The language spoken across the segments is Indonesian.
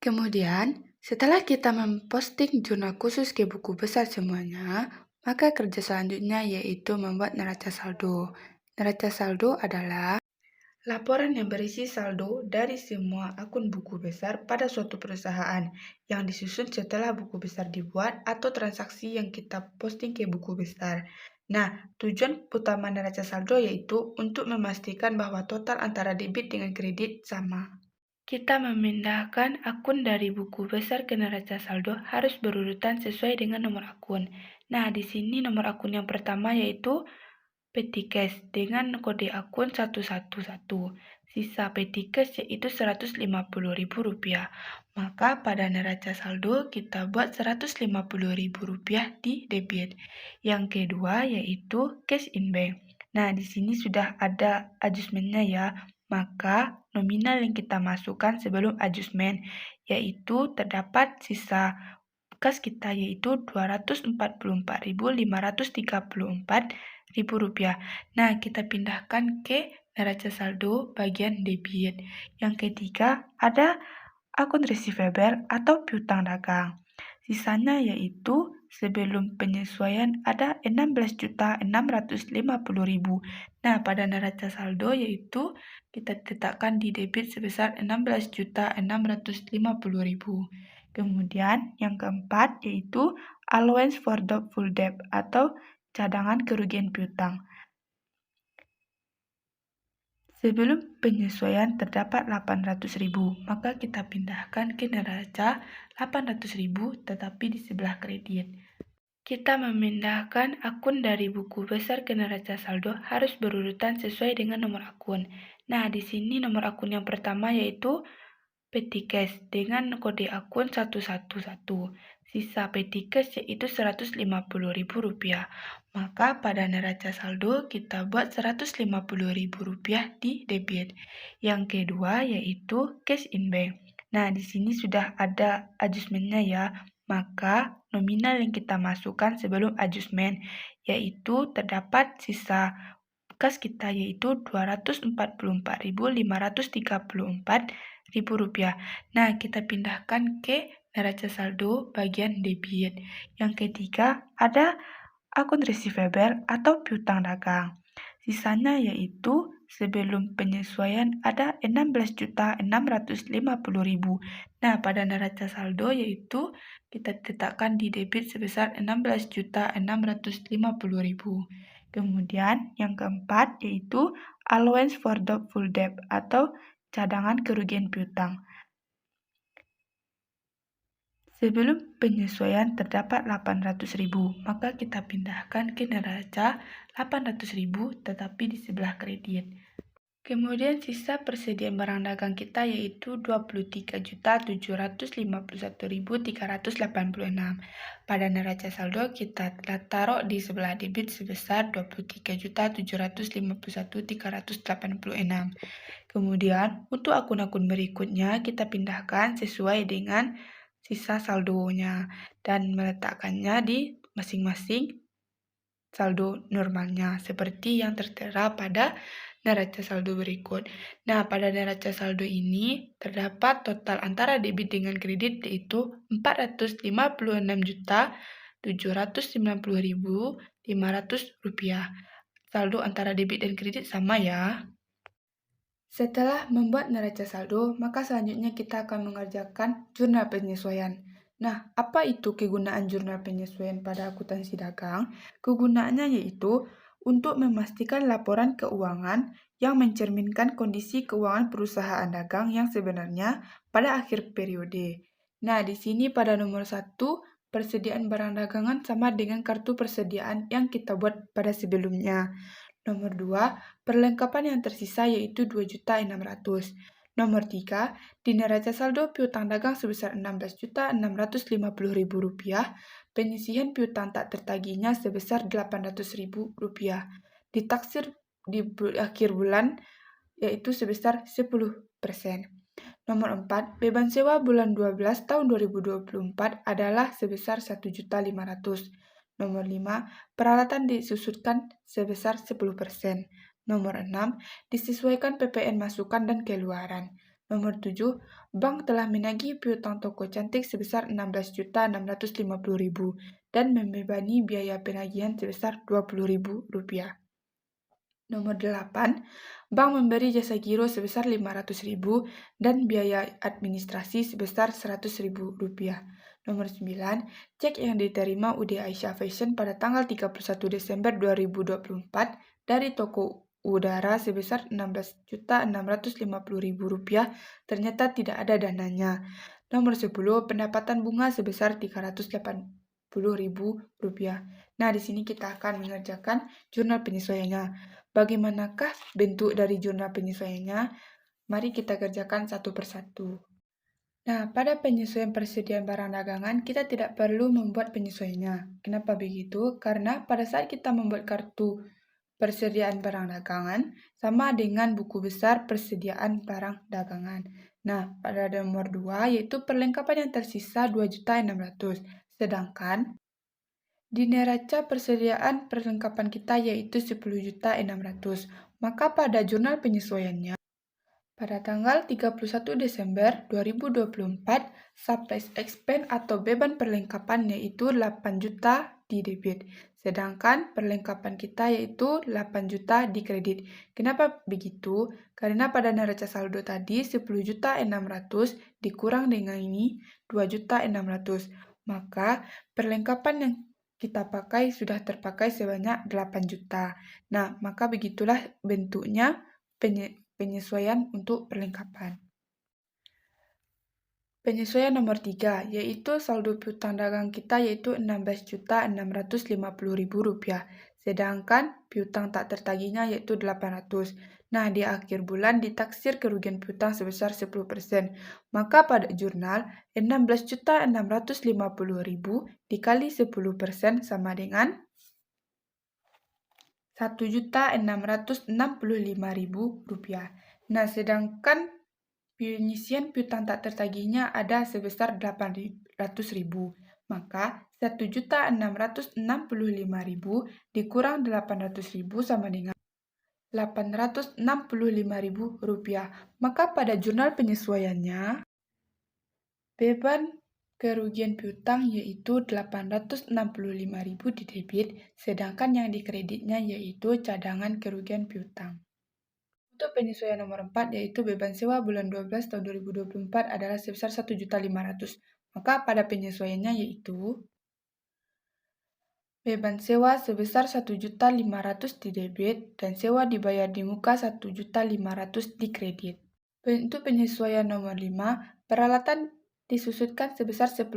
Kemudian, setelah kita memposting jurnal khusus ke buku besar semuanya, maka kerja selanjutnya yaitu membuat neraca saldo. Neraca saldo adalah laporan yang berisi saldo dari semua akun buku besar pada suatu perusahaan yang disusun setelah buku besar dibuat atau transaksi yang kita posting ke buku besar. Nah, tujuan utama neraca saldo yaitu untuk memastikan bahwa total antara debit dengan kredit sama. Kita memindahkan akun dari buku besar ke neraca saldo harus berurutan sesuai dengan nomor akun. Nah, di sini nomor akun yang pertama yaitu Petikes dengan kode akun 111. Sisa Petikes yaitu Rp150.000. Maka pada neraca saldo kita buat Rp150.000 di debit. Yang kedua yaitu cash in bank. Nah, di sini sudah ada adjustmentnya ya. Maka nominal yang kita masukkan sebelum adjustment yaitu terdapat sisa kas kita yaitu Rp244.534. Nah, kita pindahkan ke neraca saldo bagian debit. Yang ketiga, ada akun receivable atau piutang dagang. Sisanya yaitu sebelum penyesuaian ada Rp16.650.000. Nah, pada neraca saldo yaitu kita letakkan di debit sebesar Rp16.650.000. Kemudian yang keempat yaitu allowance for doubtful debt atau cadangan kerugian piutang. Sebelum penyesuaian terdapat Rp800.000, maka kita pindahkan ke neraca Rp800.000 tetapi di sebelah kredit. Kita memindahkan akun dari buku besar ke neraca saldo harus berurutan sesuai dengan nomor akun. Nah, di sini nomor akun yang pertama yaitu Petikes dengan kode akun 111. Sisa Petikes yaitu Rp150.000. Maka pada neraca saldo kita buat Rp150.000 di debit. Yang kedua yaitu cash in bank. Nah, di sini sudah ada adjustmentnya ya. Maka nominal yang kita masukkan sebelum adjustment yaitu terdapat sisa kas kita yaitu Rp244.534. Nah, kita pindahkan ke neraca saldo bagian debit. Yang ketiga, ada akun receivable atau piutang dagang. Sisanya yaitu sebelum penyesuaian ada Rp16.650.000. Nah, pada neraca saldo yaitu kita letakkan di debit sebesar Rp16.650.000. Kemudian yang keempat yaitu allowance for doubtful debt atau cadangan kerugian piutang. Sebelum penyesuaian terdapat Rp800.000, maka kita pindahkan ke neraca Rp800.000 tetapi di sebelah kredit. Kemudian sisa persediaan barang dagang kita yaitu Rp23.751.386. Pada neraca saldo kita taruh di sebelah debit sebesar Rp23.751.386. Kemudian untuk akun-akun berikutnya kita pindahkan sesuai dengan sisa saldonya dan meletakkannya di masing-masing saldo normalnya seperti yang tertera pada neraca saldo berikut. Nah, pada neraca saldo ini terdapat total antara debit dengan kredit yaitu Rp456.790.500. Saldo antara debit dan kredit sama ya. Setelah membuat neraca saldo, maka selanjutnya kita akan mengerjakan jurnal penyesuaian. Nah, apa itu kegunaan jurnal penyesuaian pada akuntansi dagang? Kegunaannya yaitu untuk memastikan laporan keuangan yang mencerminkan kondisi keuangan perusahaan dagang yang sebenarnya pada akhir periode. Nah, di sini pada nomor 1, persediaan barang dagangan sama dengan kartu persediaan yang kita buat pada sebelumnya. Nomor 2, perlengkapan yang tersisa yaitu Rp2.600.000. Nomor 3, di neraca saldo piutang dagang sebesar Rp16.650.000, penyisihan piutang tak tertagihnya sebesar Rp800.000, ditaksir di akhir bulan yaitu sebesar 10%. Nomor 4, beban sewa bulan 12 tahun 2024 adalah sebesar Rp1.500.000. Nomor 5, peralatan disusutkan sebesar 10%. Nomor 6, disesuaikan PPN masukan dan keluaran. Nomor 7, bank telah menagih piutang toko cantik sebesar Rp16.650.000 dan membebani biaya penagihan sebesar Rp20.000. Nomor 8, bank memberi jasa giro sebesar Rp500.000 dan biaya administrasi sebesar Rp100.000. Nomor 9, cek yang diterima UD Aisyah Fashion pada tanggal 31 Desember 2024 dari toko udara sebesar Rp16.650.000 ternyata tidak ada dananya. Nomor 10, pendapatan bunga sebesar Rp380.000. Nah, di sini kita akan mengerjakan jurnal penyesuaiannya. Bagaimanakah bentuk dari jurnal penyesuaiannya? Mari kita kerjakan satu persatu. Nah, pada penyesuaian persediaan barang dagangan, kita tidak perlu membuat penyesuaiannya. Kenapa begitu? Karena pada saat kita membuat kartu persediaan barang dagangan, sama dengan buku besar persediaan barang dagangan. Nah, pada nomor 2, yaitu perlengkapan yang tersisa 2.600.000. Sedangkan di neraca persediaan perlengkapan kita yaitu 10.600.000. Maka pada jurnal penyesuaiannya, pada tanggal 31 Desember 2024, supplies expense atau beban perlengkapan yaitu 8 juta di debit. Sedangkan perlengkapan kita yaitu 8 juta di kredit. Kenapa begitu? Karena pada neraca saldo tadi 10.600.000 dikurang dengan ini 2.600.000. Maka perlengkapan yang kita pakai sudah terpakai sebanyak 8 juta. Nah, maka begitulah bentuknya penyesuaian untuk perlengkapan. Penyesuaian nomor 3, yaitu saldo piutang dagang kita yaitu Rp16.650.000, sedangkan piutang tak tertagihnya yaitu 800. Nah, di akhir bulan ditaksir kerugian piutang sebesar 10%. Maka pada jurnal, 16.650.000 dikali 10% sama dengan Rp1.665.000. Nah, sedangkan pengisian piutang tak tertagihnya ada sebesar Rp800.000. Maka Rp1.665.000 dikurang Rp800.000 sama dengan Rp865.000. Maka pada jurnal penyesuaiannya, beban kerugian piutang yaitu Rp865.000 di debit, sedangkan yang di kreditnya yaitu cadangan kerugian piutang. Untuk penyesuaian nomor 4 yaitu beban sewa bulan 12 tahun 2024 adalah sebesar Rp1.500.000. Maka pada penyesuaiannya yaitu beban sewa sebesar Rp1.500.000 di debit dan sewa dibayar di muka Rp1.500.000 di kredit. Untuk penyesuaian nomor 5, peralatan disusutkan sebesar 10%.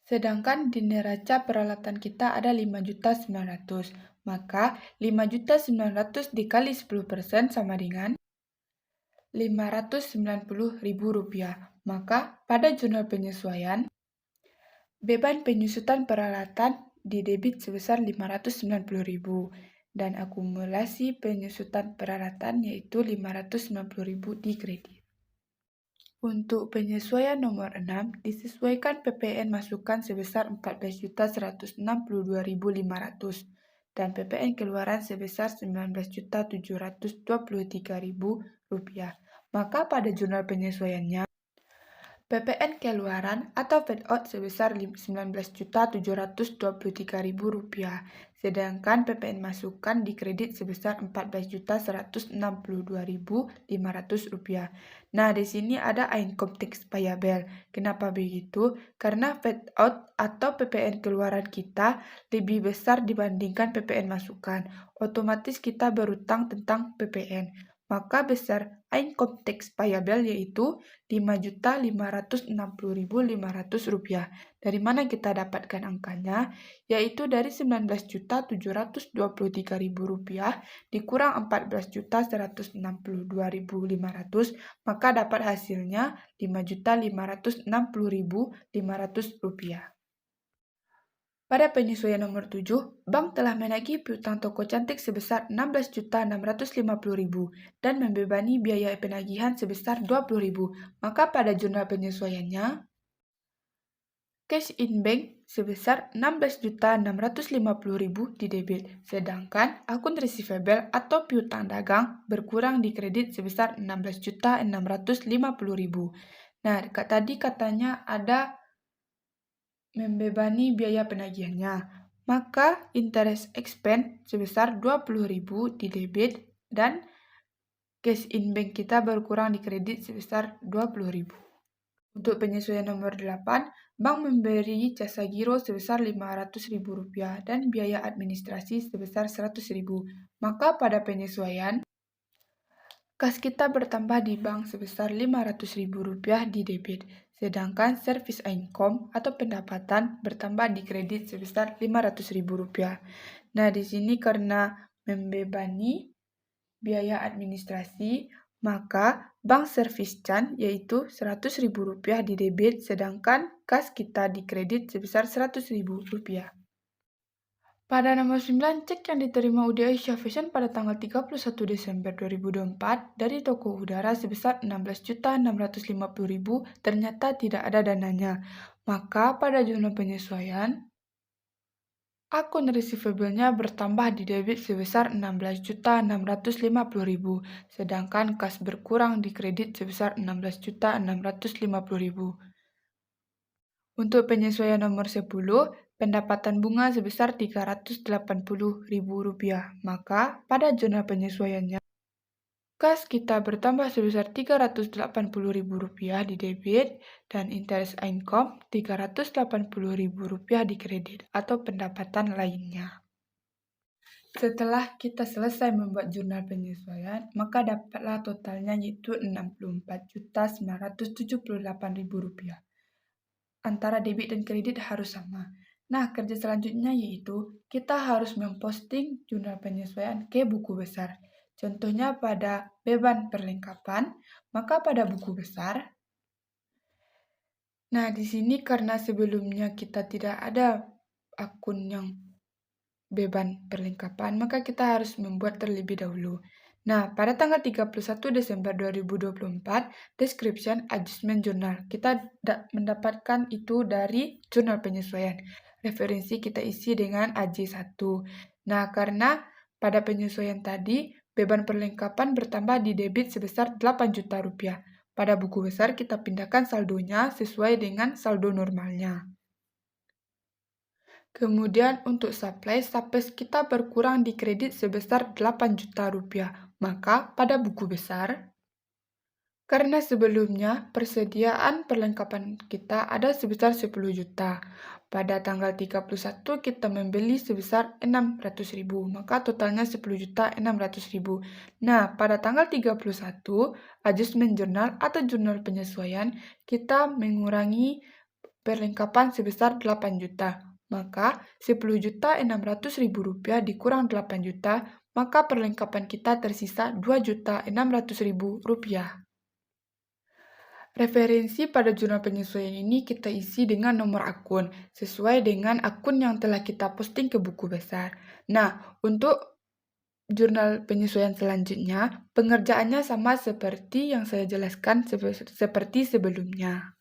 Sedangkan di neraca peralatan kita ada 5.900.000. Maka 5.900.000 dikali 10% sama dengan Rp590.000. Maka pada jurnal penyesuaian, beban penyusutan peralatan di debit sebesar Rp590.000 dan akumulasi penyusutan peralatan yaitu Rp590.000 di kredit. Untuk penyesuaian nomor 6, disesuaikan PPN masukan sebesar Rp14.162.500 dan PPN keluaran sebesar Rp19.723.000. Maka pada jurnal penyesuaiannya, PPN keluaran atau paid out sebesar Rp19.723.000, sedangkan PPN masukan di kredit sebesar Rp14.162.500. Nah, di sini ada income tax payable. Kenapa begitu? Karena paid out atau PPN keluaran kita lebih besar dibandingkan PPN masukan. Otomatis kita berutang tentang PPN. Maka besar income tax payable yaitu Rp5.560.500. Dari mana kita dapatkan angkanya? Yaitu dari Rp19.723.000 dikurang Rp14.162.500, maka dapat hasilnya Rp5.560.500. Pada penyesuaian nomor 7, bank telah menagih piutang toko cantik sebesar Rp16.650.000 dan membebani biaya penagihan sebesar Rp20.000. Maka pada jurnal penyesuaiannya, cash in bank sebesar 16.650.000 di debit, sedangkan akun receivable atau piutang dagang berkurang di kredit sebesar 16.650.000. Nah, tadi katanya ada membebani biaya penagihannya, maka interest expense sebesar 20.000 di debit dan cash in bank kita berkurang di kredit sebesar 20.000. Untuk penyesuaian nomor 8, bank memberi jasa giro sebesar Rp500.000 dan biaya administrasi sebesar Rp100.000. Maka pada penyesuaian, kas kita bertambah di bank sebesar Rp500.000 di debit, sedangkan service income atau pendapatan bertambah di kredit sebesar Rp500.000. Nah, di sini karena membebani biaya administrasi, maka bank service charge yaitu Rp100.000 di debit, sedangkan kas kita di kredit sebesar Rp100.000. Pada nomor 9, cek yang diterima UD Asia Fashion pada tanggal 31 Desember 2024 dari toko udara sebesar Rp16.650.000 ternyata tidak ada dananya. Maka pada jurnal penyesuaian, akun receivable-nya bertambah di debit sebesar Rp16.650.000, sedangkan kas berkurang di kredit sebesar Rp16.650.000. Untuk penyesuaian nomor 10, pendapatan bunga sebesar Rp380.000. Maka pada jurnal penyesuaiannya, kas kita bertambah sebesar Rp380.000 di debit dan interest income Rp380.000 di kredit atau pendapatan lainnya. Setelah kita selesai membuat jurnal penyesuaian, maka dapatlah totalnya yaitu Rp64.978.000. Antara debit dan kredit harus sama. Nah, kerja selanjutnya yaitu kita harus memposting jurnal penyesuaian ke buku besar. Contohnya pada beban perlengkapan, maka pada buku besar. Nah, di sini karena sebelumnya kita tidak ada akun yang beban perlengkapan, maka kita harus membuat terlebih dahulu. Nah, pada tanggal 31 Desember 2024, description adjustment journal. Kita mendapatkan itu dari jurnal penyesuaian. Referensi kita isi dengan AJ1. Nah, karena pada penyesuaian tadi, beban perlengkapan bertambah di debit sebesar Rp8 juta. Pada buku besar kita pindahkan saldonya sesuai dengan saldo normalnya. Kemudian untuk supply kita berkurang di kredit sebesar Rp8 juta. Maka pada buku besar, karena sebelumnya persediaan perlengkapan kita ada sebesar 10 juta. Pada tanggal 31 kita membeli sebesar 600.000, maka totalnya 10.600.000. Nah, pada tanggal 31, adjustment journal atau jurnal penyesuaian, kita mengurangi perlengkapan sebesar 8 juta. Maka Rp10.600.000 dikurang 8 juta, maka perlengkapan kita tersisa Rp2.600.000. Referensi pada jurnal penyesuaian ini kita isi dengan nomor akun, sesuai dengan akun yang telah kita posting ke buku besar. Nah, untuk jurnal penyesuaian selanjutnya, pengerjaannya sama seperti yang saya jelaskan seperti sebelumnya.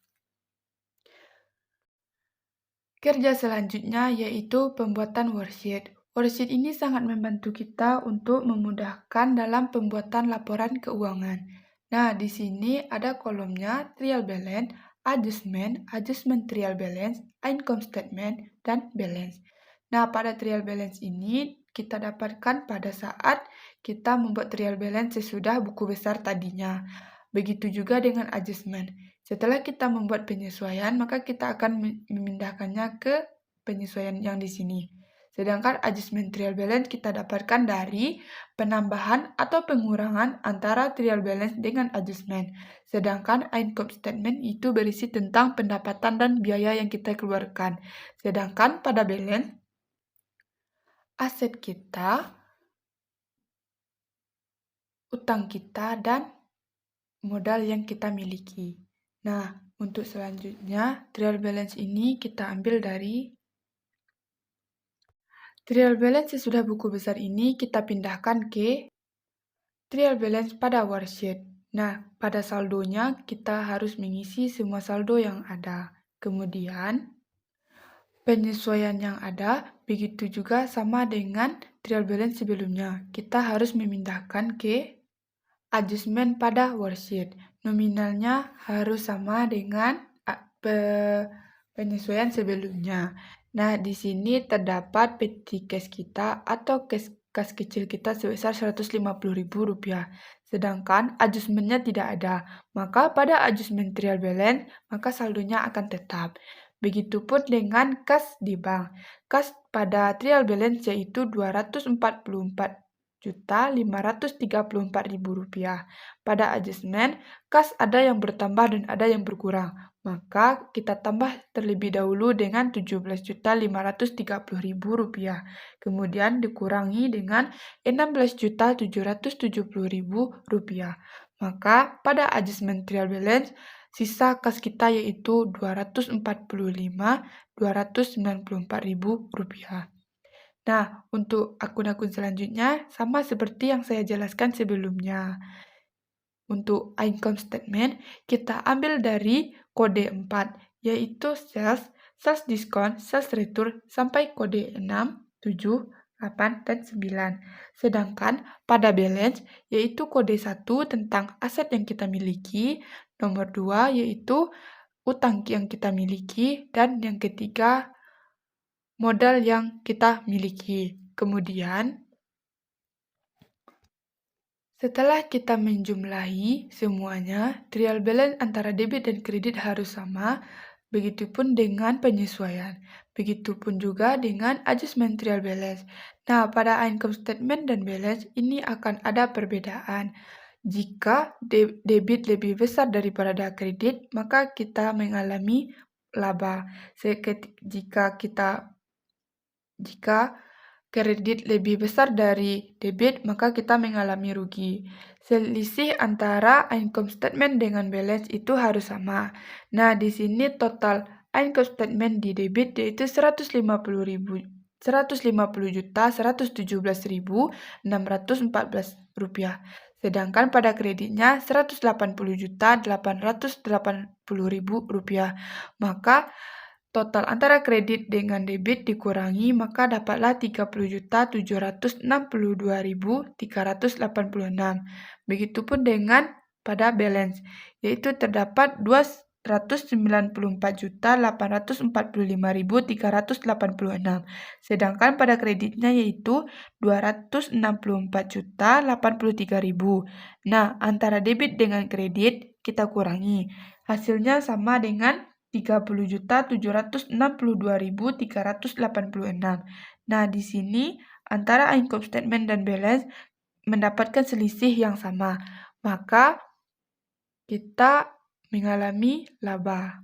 Kerja selanjutnya yaitu pembuatan worksheet. Worksheet ini sangat membantu kita untuk memudahkan dalam pembuatan laporan keuangan. Nah, di sini ada kolomnya trial balance, adjustment trial balance, income statement, dan balance. Nah, pada trial balance ini kita dapatkan pada saat kita membuat trial balance sesudah buku besar tadinya. Begitu juga dengan adjustment. Setelah kita membuat penyesuaian, maka kita akan memindahkannya ke penyesuaian yang di sini. Sedangkan adjustment trial balance kita dapatkan dari penambahan atau pengurangan antara trial balance dengan adjustment. Sedangkan income statement itu berisi tentang pendapatan dan biaya yang kita keluarkan. Sedangkan pada balance, aset kita, utang kita, dan modal yang kita miliki. Nah, untuk selanjutnya, trial balance ini kita ambil dari trial balance sesudah buku besar ini kita pindahkan ke trial balance pada worksheet. Nah, pada saldonya kita harus mengisi semua saldo yang ada. Kemudian, penyesuaian yang ada, begitu juga sama dengan trial balance sebelumnya. Kita harus memindahkan ke adjustment pada worksheet. Nominalnya harus sama dengan penyesuaian sebelumnya. Nah, di sini terdapat petty cash kita atau kas kecil kita sebesar Rp150.000. Sedangkan adjustmentnya tidak ada. Maka pada adjustment trial balance, maka saldonya akan tetap. Begitupun dengan kas di bank. Kas pada trial balance yaitu Rp244.534.000. Pada adjustment, kas ada yang bertambah dan ada yang berkurang. Maka kita tambah terlebih dahulu dengan Rp17.530.000. Kemudian dikurangi dengan Rp16.770.000. Maka pada adjustment trial balance, sisa kas kita yaitu Rp245.294.000. Nah, untuk akun-akun selanjutnya sama seperti yang saya jelaskan sebelumnya. Untuk income statement, kita ambil dari kode 4, yaitu sales, sales diskon, sales return, sampai kode 6, 7, 8, dan 9. Sedangkan pada balance, yaitu kode 1 tentang aset yang kita miliki, nomor 2 yaitu utang yang kita miliki, dan yang ketiga modal yang kita miliki. Kemudian, setelah kita menjumlahi semuanya, trial balance antara debit dan kredit harus sama, begitupun dengan penyesuaian. Begitupun juga dengan adjustment trial balance. Nah, pada income statement dan balance ini akan ada perbedaan. Jika debit lebih besar daripada kredit, maka kita mengalami laba. Jika kredit lebih besar dari debit, maka kita mengalami rugi. Selisih antara income statement dengan balance itu harus sama. Nah, di sini total income statement di debit yaitu Rp150.117.614. Sedangkan pada kreditnya Rp180.880.000. Maka total antara kredit dengan debit dikurangi, maka dapatlah Rp30.762.386. Begitupun dengan pada balance, yaitu terdapat Rp294.845.386. Sedangkan pada kreditnya yaitu Rp264.083.000. Nah, antara debit dengan kredit kita kurangi. Hasilnya sama dengan Rp30.762.386. Nah, di sini antara income statement dan balance mendapatkan selisih yang sama. Maka kita mengalami laba.